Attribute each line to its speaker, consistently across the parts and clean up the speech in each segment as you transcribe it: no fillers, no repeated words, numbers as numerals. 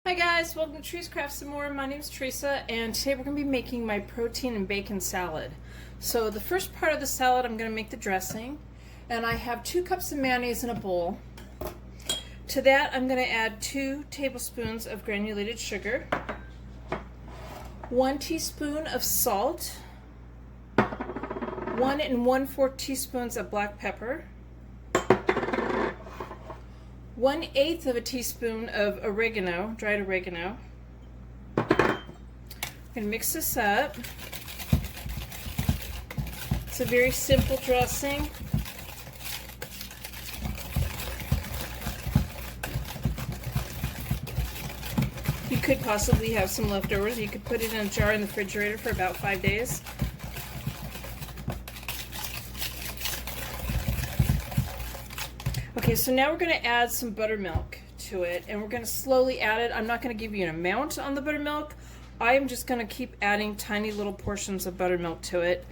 Speaker 1: Hi guys, welcome to Trees Craft Some More. My name is Teresa, and today we're going to be making my protein and bacon salad. So the first part of the salad, I'm going to make the dressing, and I have 2 cups of mayonnaise in a bowl. To that, I'm going to add 2 tablespoons of granulated sugar, 1 teaspoon of salt, 1 1/4 teaspoons of black pepper, 1/8 of a teaspoon of oregano, dried oregano. I'm going to mix this up. It's a very simple dressing. You could possibly have some leftovers. You could put it in a jar in the refrigerator for about 5 days. Okay, so now we're going to add some buttermilk to it, and we're going to slowly add it. I'm not going to give you an amount on the buttermilk. I am just going to keep adding tiny little portions of buttermilk to it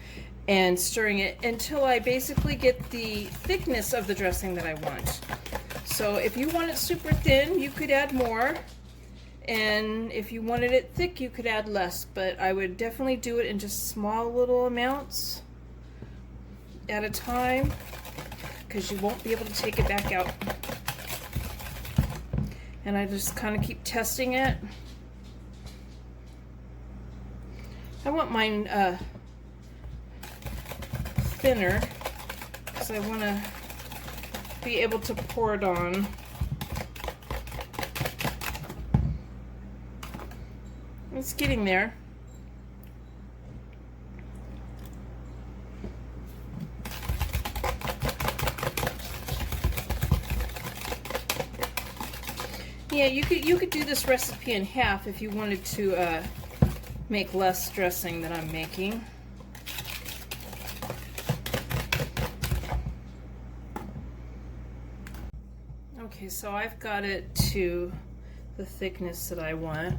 Speaker 1: and stirring it until I basically get the thickness of the dressing that I want. So if you want it super thin, you could add more, and if you wanted it thick, you could add less, but I would definitely do it in just small little amounts at a time, because you won't be able to take it back out. And I just kind of keep testing it. I want mine thinner because I want to be able to pour it on. It's getting there. Yeah, you could do this recipe in half if you wanted to make less dressing than I'm making. Okay, so I've got it to the thickness that I want.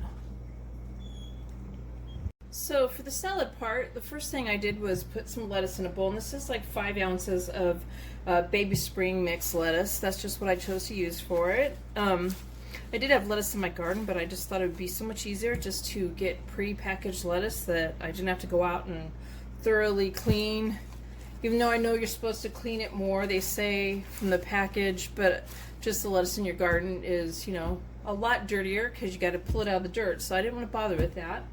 Speaker 1: So for the salad part, the first thing I did was put some lettuce in a bowl, and this is like 5 ounces of baby spring mixed lettuce. That's just what I chose to use for it. I did have lettuce in my garden, but I just thought it would be so much easier just to get pre-packaged lettuce that I didn't have to go out and thoroughly clean. Even though I know you're supposed to clean it more, they say, from the package, but just the lettuce in your garden is, you know, a lot dirtier because you got to pull it out of the dirt, so I didn't want to bother with that.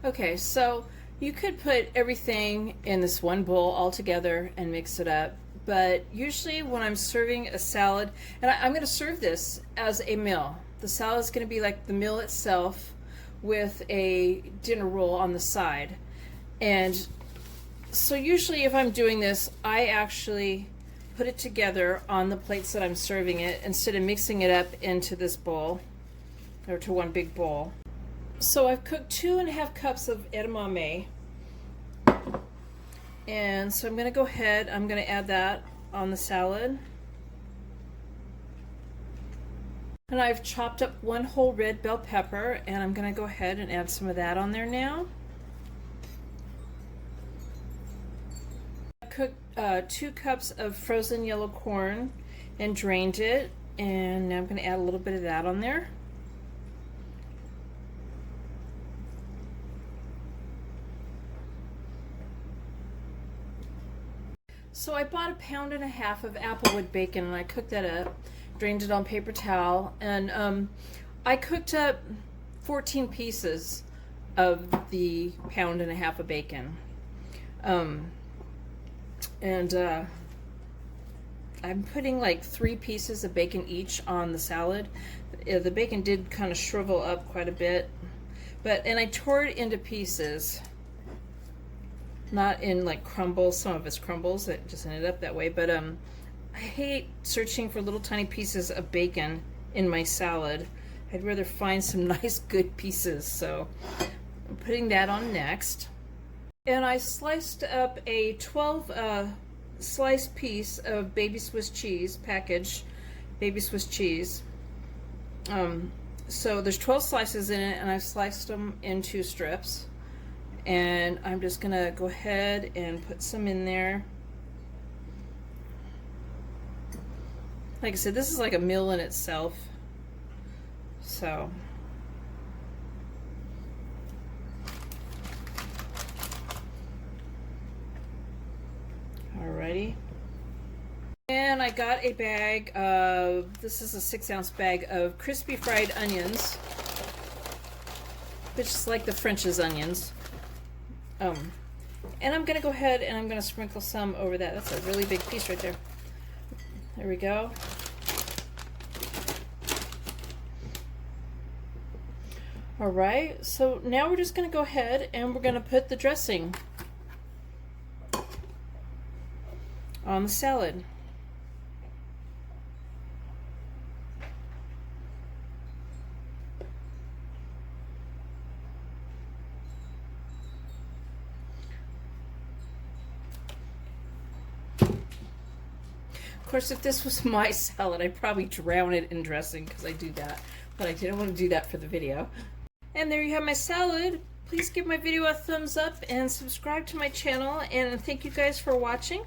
Speaker 1: Okay, so you could put everything in this one bowl all together and mix it up. But usually when I'm serving a salad, and I'm going to serve this as a meal. The salad is going to be like the meal itself with a dinner roll on the side. And so usually if I'm doing this, I actually put it together on the plates that I'm serving it instead of mixing it up into this bowl, or to one big bowl. So I've cooked 2.5 cups of edamame. And so I'm going to go ahead, I'm going to add that on the salad. And I've chopped up 1 whole red bell pepper, and I'm going to go ahead and add some of that on there now. I cooked 2 cups of frozen yellow corn and drained it, and now I'm going to add a little bit of that on there. So I bought 1.5 pounds of applewood bacon, and I cooked that up, drained it on paper towel, and I cooked up 14 pieces of the 1.5 pounds of bacon. I'm putting like 3 pieces of bacon each on the salad. The bacon did kind of shrivel up quite a bit, and I tore it into pieces. Not in like crumbles, some of it's crumbles, it just ended up that way, but I hate searching for little tiny pieces of bacon in my salad. I'd rather find some nice good pieces, so I'm putting that on next. And I sliced up a 12 slice piece of baby Swiss cheese, packaged baby Swiss cheese. So there's 12 slices in it, and I've sliced them into strips. And I'm just gonna go ahead and put some in there. Like I said, this is like a meal in itself. So alrighty. And I got a bag of, this is a 6-ounce bag of crispy fried onions, which is like the French's onions. And I'm gonna go ahead and I'm gonna sprinkle some over that. That's a really big piece right there. There we go. All right, so now we're just gonna go ahead and we're gonna put the dressing on the salad. Of course, if this was my salad, I'd probably drown it in dressing because I do that, but I didn't want to do that for the video. And there you have my salad. Please give my video a thumbs up and subscribe to my channel, and thank you guys for watching.